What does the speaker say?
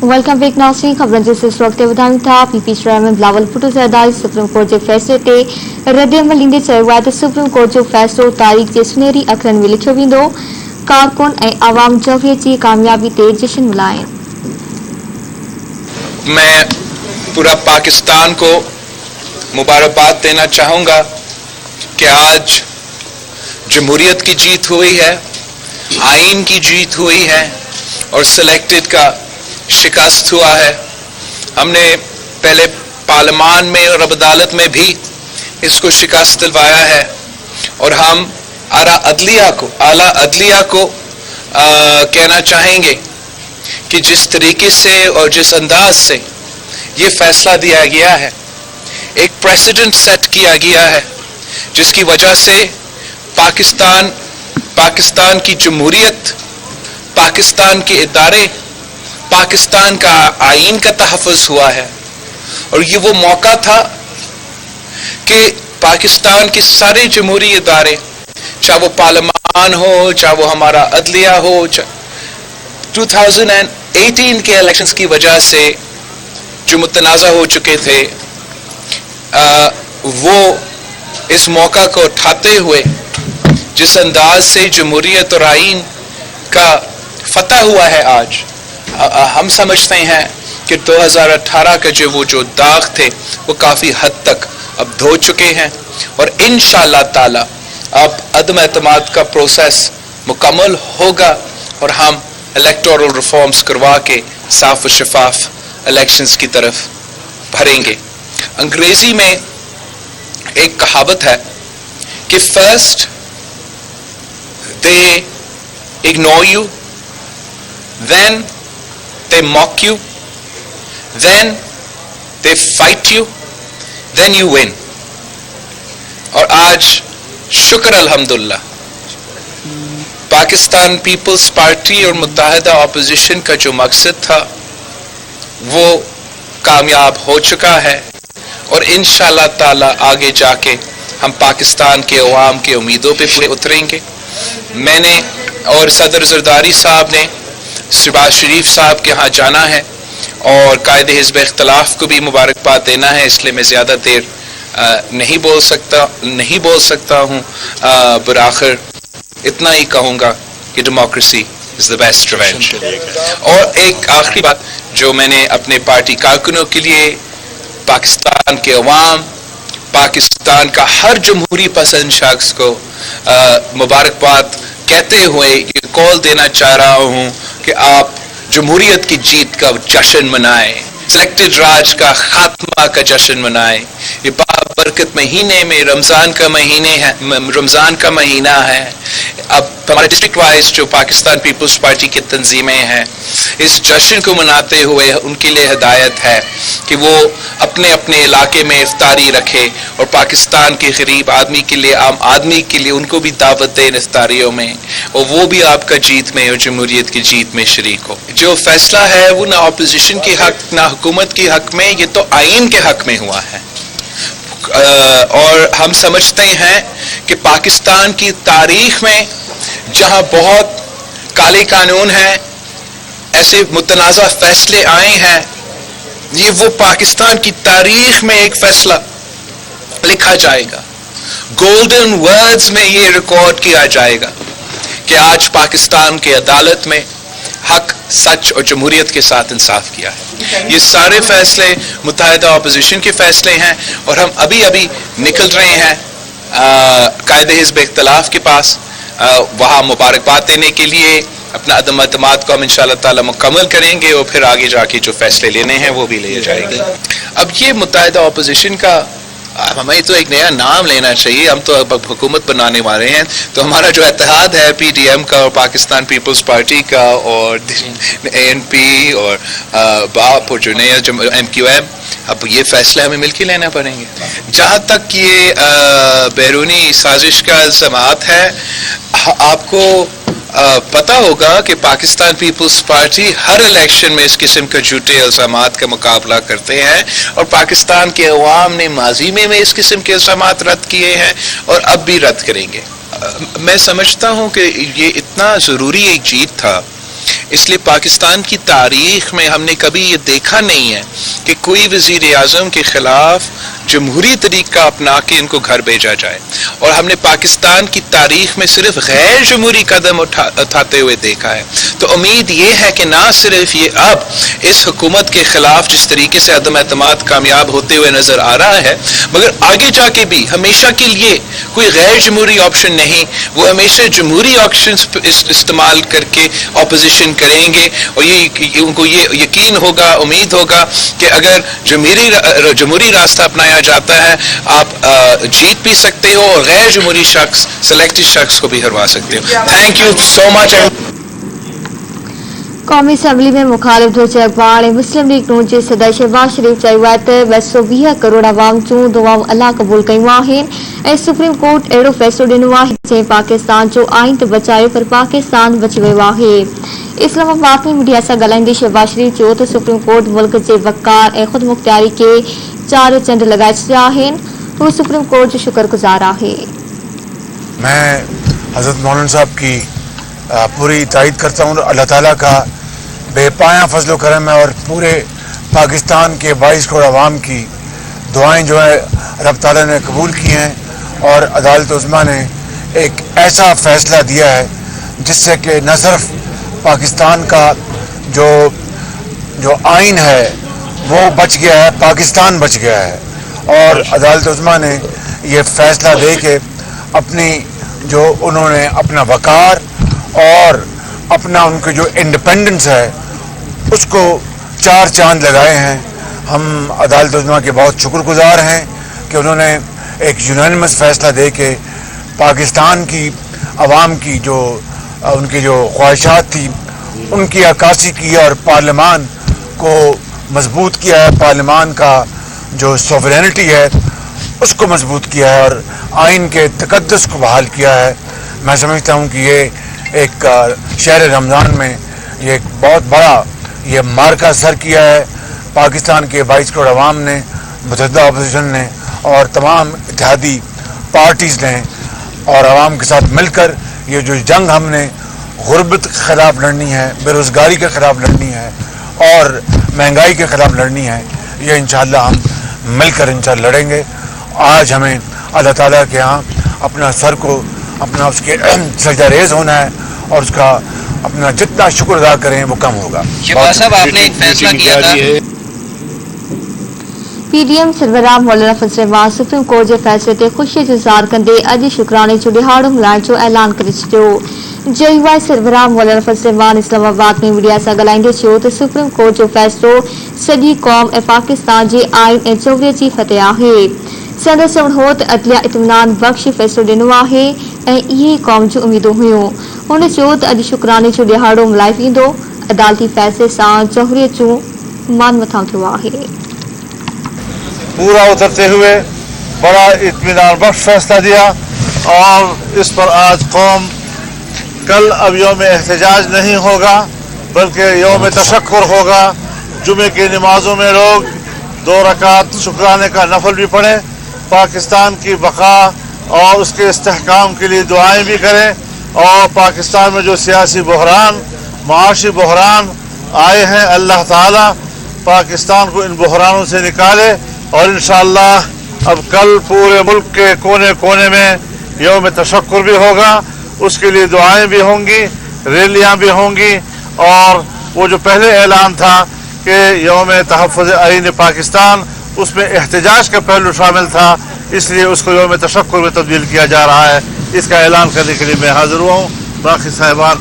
Welcome back नाज़रीन खबरन जिस वक्त ॿुधायूं था PP chairman Bilawal Bhutto Zardari supreme court जे फ़ैसिले ते रद्दअमल ईंदे चयो आहे त सुप्रीम कोर्ट जो फ़ैसिलो तारीख़ जे सुनहरी अखरनि में लिखियो वेंदो। कारकुन ऐं आवाम जमहूरियत जी कामयाबी ते जश्न मल्हाइनि। मैं पूरा पाकिस्तान को मुबारकबाद देना चाहूँगा कि आज जमहूरियत की जीत हुई है, आइन की जीत हुई है और सिलेक्टेड का शिकस्त हुआ है। हमने पहले पार्लियामान में और अब अदालत में भी इसको शिकस्त दिलवाया है और हम आला अदलिया को कहना चाहेंगे कि जिस तरीके से और जिस अंदाज से ये फैसला दिया गया है, एक प्रेसिडेंट सेट किया गया है जिसकी वजह से पाकिस्तान की जमहूरियत, पाकिस्तान के इदारे, पाकिस्तान का आइन का तहफ़्फ़ुज़ हुआ है। और ये वो मौका था कि पाकिस्तान के सारे जमहूरी इदारे, चाहे वो पार्लियामान हो, चाहे वो हमारा अदलिया हो, 2018 के इलेक्शंस की वजह से जो मुतनाज़ा हो चुके थे, वो इस मौका को उठाते हुए जिस अंदाज से जमहूरियत और आइन का फतह हुआ है आज, हम समझते हैं कि 2018 का जो दाग थे वो काफ़ी हद तक अब धो चुके हैं और इंशाअल्लाह ताला अब अदम एतमाद का प्रोसेस मुकम्मल होगा और हम इलेक्टोरल रिफॉर्म्स करवा के साफ और शफाफ इलेक्शंस की तरफ भरेंगे। अंग्रेजी में एक कहावत है कि first they ignore you, then they mock you, then they fight you, then you win। और आज शुक्र अल्हम्दुलिल्लाह पाकिस्तान पीपल्स पार्टी और मुत्तहिदा अपोजिशन का जो मकसद था वो कामयाब हो चुका है और इंशाअल्लाह ताला आगे जाके हम पाकिस्तान के अवाम के उम्मीदों पे पूरे उतरेंगे। मैंने और सदर ज़रदारी साहब ने शहबाज शरीफ साहब के यहाँ जाना है और कायदे हिज़्ब इख्तिलाफ को भी मुबारकबाद देना है, इसलिए मैं ज़्यादा देर नहीं बोल सकता हूँ। पर आखिर इतना ही कहूँगा कि democracy is the best revenge. और एक आखिरी बात जो मैंने अपने पार्टी कारकुनों के लिए, पाकिस्तान के अवाम, पाकिस्तान का हर जमहूरी पसंद शख्स को मुबारकबाद कहते हुए ये कॉल देना चाह रहा हूँ कि आप जमहूरियत की जीत का जश्न मनाएं, सिलेक्टेड राज का खात्मा का जश्न मनाएं। ये बाबरकत महीने में रमज़ान का महीना है। अब हमारे डिस्ट्रिक्ट वाइज जो पाकिस्तान पीपल्स पार्टी की तंजीमें हैं, इस जश्न को मनाते हुए उनके लिए हिदायत है कि वो अपने अपने इलाके में इफ्तारी रखे और पाकिस्तान के गरीब आदमी के लिए, आम आदमी के लिए उनको भी दावत दें इफ्तारियों में और वो भी आपका जीत में और जमहूरियत की जीत में शरीक हो। जो फैसला है वो ना अपोजिशन के हक ना हुकूमत के हक में, ये तो आइन के हक में हुआ है। और हम समझते हैं कि पाकिस्तान की तारीख में जहां बहुत काले कानून हैं, ऐसे मुतनाज़ा फैसले आए हैं, ये वो पाकिस्तान की तारीख में एक फैसला लिखा जाएगा, गोल्डन वर्ड्स में ये रिकॉर्ड किया जाएगा कि आज पाकिस्तान के अदालत में हक, सच और जमहूरियत के साथ इंसाफ किया है। ये सारे फैसले मुत्तहिदा अपोजिशन के फैसले हैं और हम अभी निकल रहे हैं कायदे हिज़्ब इख्तिलाफ के पास, वहाँ मुबारकबाद देने के लिए अपना अदम एतमाद को हम इंशाअल्लाह ताला मुकम्मल करेंगे और फिर आगे जाके जो फैसले लेने हैं वो भी लिए जाएंगे। अब ये मुत्तहिदा अपोजिशन का हमें तो एक नया नाम लेना चाहिए, हम तो अब हुकूमत बनाने वाले हैं, तो हमारा जो इत्तेहाद है PDM का और पाकिस्तान पीपल्स पार्टी का और ANP और बाप और जो नया MQM, अब ये फैसले हमें मिलकर लेना पड़ेंगे। जहाँ तक ये बैरूनी साजिश का इल्ज़ामात है, आपको पता होगा कि पाकिस्तान पीपल्स पार्टी हर इलेक्शन में इस किस्म के झूठे इल्ज़ामात का मुकाबला करते हैं और पाकिस्तान के अवाम ने माजी में इस किस्म के इल्ज़ामात रद्द किए हैं और अब भी रद्द करेंगे। मैं समझता हूँ कि ये इतना ज़रूरी एक जीत था, اس لیے پاکستان کی تاریخ میں ہم نے کبھی یہ دیکھا نہیں ہے کہ کوئی وزیر اعظم کے خلاف جمہوری طریقہ اپنا کے ان کو گھر بھیجا جائے، اور ہم نے پاکستان کی تاریخ میں صرف غیر جمہوری قدم اٹھاتے ہوئے دیکھا ہے. تو امید یہ ہے کہ نہ صرف یہ اب اس حکومت کے خلاف جس طریقے سے عدم اعتماد کامیاب ہوتے ہوئے نظر آ رہا ہے، مگر آگے جا کے بھی ہمیشہ کے لیے کوئی غیر جمہوری آپشن نہیں، وہ ہمیشہ جمہوری آپشنز استعمال کر کے اپوزیشن کریں گے. اور ان کو یہ یقین ہوگا، امید ہوگا کہ اگر جمہوری راستہ اپنایا جاتا ہے آپ جیت بھی سکتے ہو اور غیر جمہوری شخص، سلیکٹڈ شخص کو بھی ہروا سکتے ہو. تھینک یو سو مچ. قومی اسمبلی میں مخالف ڈھانچے اخبار مسلم لیگ نون کے صدر شہباز شریف چیو ہے ت 220 کروڑ عوام چون دعاؤں اللہ قبول کیوں آہن. سپریم کورٹ اہڑو فیصلو ڈنو ہے جن پاکستان جو آئین تو بچاयो پر پاکستان بچی ویو ہے. اسلام آباد میں میڈیا سے ڳالهائيندي شهباز شريف چيو ته سپريم کورٹ ملڪ جي وقار ۽ خود مختاري کي چار چنڊ لڳائي ڇڏيا آهن. وہ سپريم کورٹ جو شکر گزار ہے. میں حضرت مولانا صاحب کی پوری تائید کرتا ہوں. اللہ تعالیٰ کا بے پایاں فضل و کرم ہے اور پورے پاکستان کے 22 کروڑ عوام کی دعائیں جو ہے رب تعالیٰ نے قبول کی ہیں اور عدالت عظمیٰ نے ایک ایسا فیصلہ دیا ہے جس سے کہ نہ صرف پاکستان کا جو آئین ہے وہ بچ گیا ہے، پاکستان بچ گیا ہے. اور عدالت عظمیٰ نے یہ فیصلہ دے کے اپنی جو انہوں نے اپنا وقار اور اپنا ان کی جو انڈیپینڈنس ہے اس کو 4 چاند لگائے ہیں. ہم عدالت عظمیٰ کے بہت شکر گزار ہیں کہ انہوں نے ایک یونانیمس فیصلہ دے کے پاکستان کی عوام کی جو ان کی جو خواہشات تھی ان کی عکاسی کی اور پارلیمان کو مضبوط کیا ہے. پارلیمان کا جو سوورینٹی ہے اس کو مضبوط کیا ہے اور آئین کے تقدس کو بحال کیا ہے. میں سمجھتا ہوں کہ یہ ایک شہر رمضان میں یہ ایک بہت بڑا یہ مارکہ سر کیا ہے پاکستان کے 22 کروڑ عوام نے، متحدہ اپوزیشن نے اور تمام اتحادی پارٹیز نے اور عوام کے ساتھ مل کر یہ جو جنگ ہم نے غربت کے خلاف لڑنی ہے، بے روزگاری کے خلاف لڑنی ہے اور مہنگائی کے خلاف لڑنی ہے، یہ انشاءاللہ ہم مل کر انشاءاللہ لڑیں گے. آج ہمیں اللہ تعالیٰ کے ہاں اپنا سر کو اپنا اس کے سجدہ ریز ہونا ہے اور اس کا اپنا جتنا شکر ادا کریں وہ کم ہوگا. شہباز صاحب آپ نے ایک فیصلہ کیا تھا. پی ڈی ایم سربراہ مولانا فضل الرحمان سپریم کورٹ کے فیصلے تے خوشی اظہار کندے اج شکرانے جو ॾिहाड़ो ملائڻ جو اعلان کرے چھڏيو. JUI سربراہ مولانا فضل الرحمان اسلام آباد میں میڈیا سے ڳالهائيندي چيو ته سپريم کورٹ جو فیصلو سڄي قوم ऐं پاڪستان جي آئين ऐं جمهوريت جي فتح آهي. سندس چوڻ هو ته عدلیہ اطمینان بخش فیصلو ڏنو آهي ۽ اهي قوم جون اميدون هيون. هن چيو ته اڄ شڪراني جو ڏिहाड़و ملائي ويندو. عدالتي فيصلي سان جمهوريت جون مان مٿان ٿيو آهي. پورا اترتے ہوئے بڑا اطمینان بخش فیصلہ دیا اور اس پر آج قوم کل اب یوم احتجاج نہیں ہوگا بلکہ یوم تشکر ہوگا. جمعے کی نمازوں میں لوگ 2 رکعت شکرانے کا نفل بھی پڑھیں، پاکستان کی بقا اور اس کے استحکام کے لیے دعائیں بھی کریں اور پاکستان میں جو سیاسی بحران، معاشی بحران آئے ہیں اللہ تعالیٰ پاکستان کو ان بحرانوں سے نکالے. اور انشاءاللہ اب کل پورے ملک کے کونے کونے میں یوم تشکر بھی ہوگا، اس کے لیے دعائیں بھی ہوں گی، ریلیاں بھی ہوں گی. اور وہ جو پہلے اعلان تھا کہ یوم تحفظ آئین پاکستان اس میں احتجاج کا پہلو شامل تھا، اس لیے اس کو یوم تشکر میں تبدیل کیا جا رہا ہے. اس کا اعلان کرنے کے لیے میں حاضر ہوا ہوں. باقی صاحبان